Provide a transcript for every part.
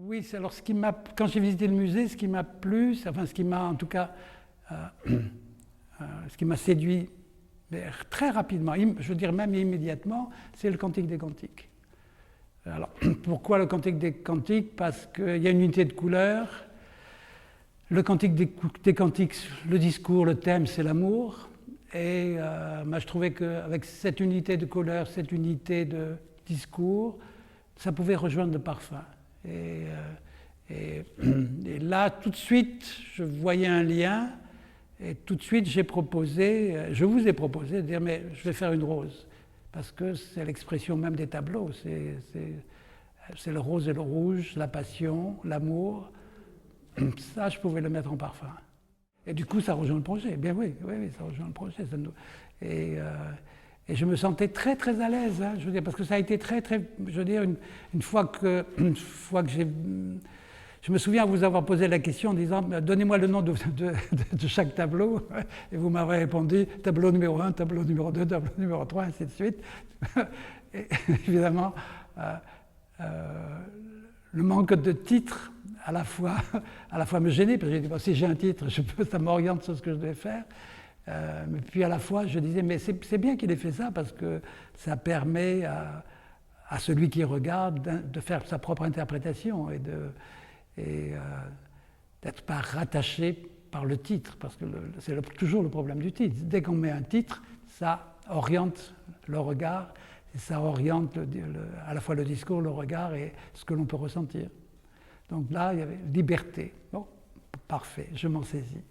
Oui, alors quand j'ai visité le musée, ce qui m'a plu, enfin ce qui m'a en tout cas, ce qui m'a séduit très rapidement, je veux dire même immédiatement, c'est le Cantique des Cantiques. Alors, pourquoi le Cantique des Cantiques? Parce qu'il y a une unité de couleurs. Le Cantique des Cantiques, le discours, le thème, c'est l'amour. Et je trouvais qu'avec cette unité de couleurs, cette unité de discours, ça pouvait rejoindre le parfum. Et là, tout de suite, je voyais un lien. Et tout de suite, je vous ai proposé de dire, mais je vais faire une rose. Parce que c'est l'expression même des tableaux. C'est le rose et le rouge, la passion, l'amour. Ça, je pouvais le mettre en parfum. Et du coup, ça rejoint le projet. Eh bien oui, ça rejoint le projet. Et je me sentais très, très à l'aise. Hein, je veux dire, parce que ça a été très, très... Je veux dire, une fois que j'ai... Je me souviens vous avoir posé la question en disant « Donnez-moi le nom de chaque tableau ». Et vous m'avez répondu « Tableau numéro 1, tableau numéro 2, tableau numéro 3, ainsi de suite ». Et évidemment, le manque de titre à la fois me gênait, parce que j'ai dit bon, si j'ai un titre, ça m'oriente sur ce que je devais faire. Mais puis à la fois, je disais, mais c'est bien qu'il ait fait ça, parce que ça permet à celui qui regarde de faire sa propre interprétation et d'être pas rattaché par le titre, parce que c'est toujours le problème du titre. Dès qu'on met un titre, ça oriente le regard, et ça oriente à la fois le discours, le regard et ce que l'on peut ressentir. Donc là, il y avait liberté. Bon, parfait, je m'en saisis.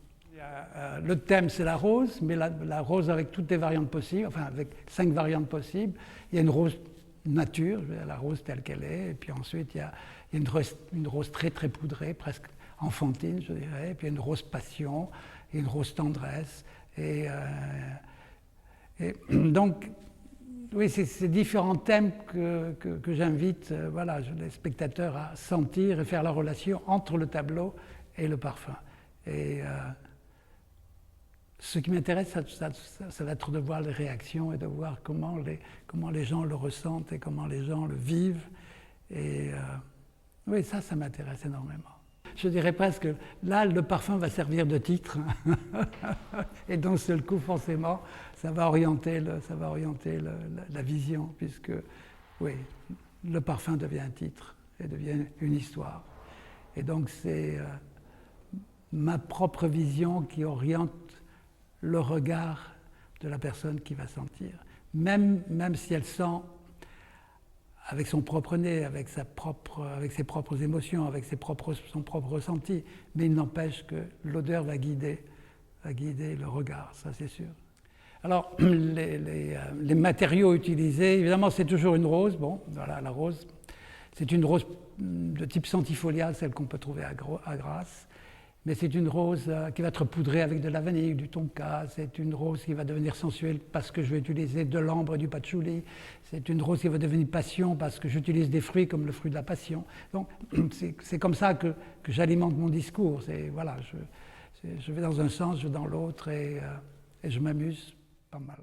Le thème, c'est la rose, mais la rose avec toutes les variantes possibles, enfin avec 5 variantes possibles. Il y a une rose nature, la rose telle qu'elle est, et puis ensuite il y a une rose très très poudrée, presque enfantine, je dirais, et puis une rose passion, et une rose tendresse. Et donc, oui, c'est ces différents thèmes que j'invite les spectateurs à sentir et faire la relation entre le tableau et le parfum. Et ce qui m'intéresse, ça va être de voir les réactions et de voir comment les gens le ressentent et comment les gens le vivent. Et oui, ça m'intéresse énormément. Je dirais presque, là, le parfum va servir de titre. Et d'un seul coup, forcément, ça va orienter la vision, puisque, oui, le parfum devient un titre et devient une histoire. Et donc, c'est ma propre vision qui oriente le regard de la personne qui va sentir. Même si elle sent avec son propre nez, avec ses propres émotions, avec son propre ressenti. Mais il n'empêche que l'odeur va guider le regard, ça c'est sûr. Alors, les matériaux utilisés, évidemment c'est toujours une rose. Bon, voilà, la rose, c'est une rose de type centifolia, celle qu'on peut trouver à Grasse. Mais c'est une rose qui va être poudrée avec de la vanille, du tonka. C'est une rose qui va devenir sensuelle parce que je vais utiliser de l'ambre et du patchouli. C'est une rose qui va devenir passion parce que j'utilise des fruits comme le fruit de la passion. Donc c'est comme ça que j'alimente mon discours. Voilà, je vais dans un sens, je vais dans l'autre et je m'amuse pas mal.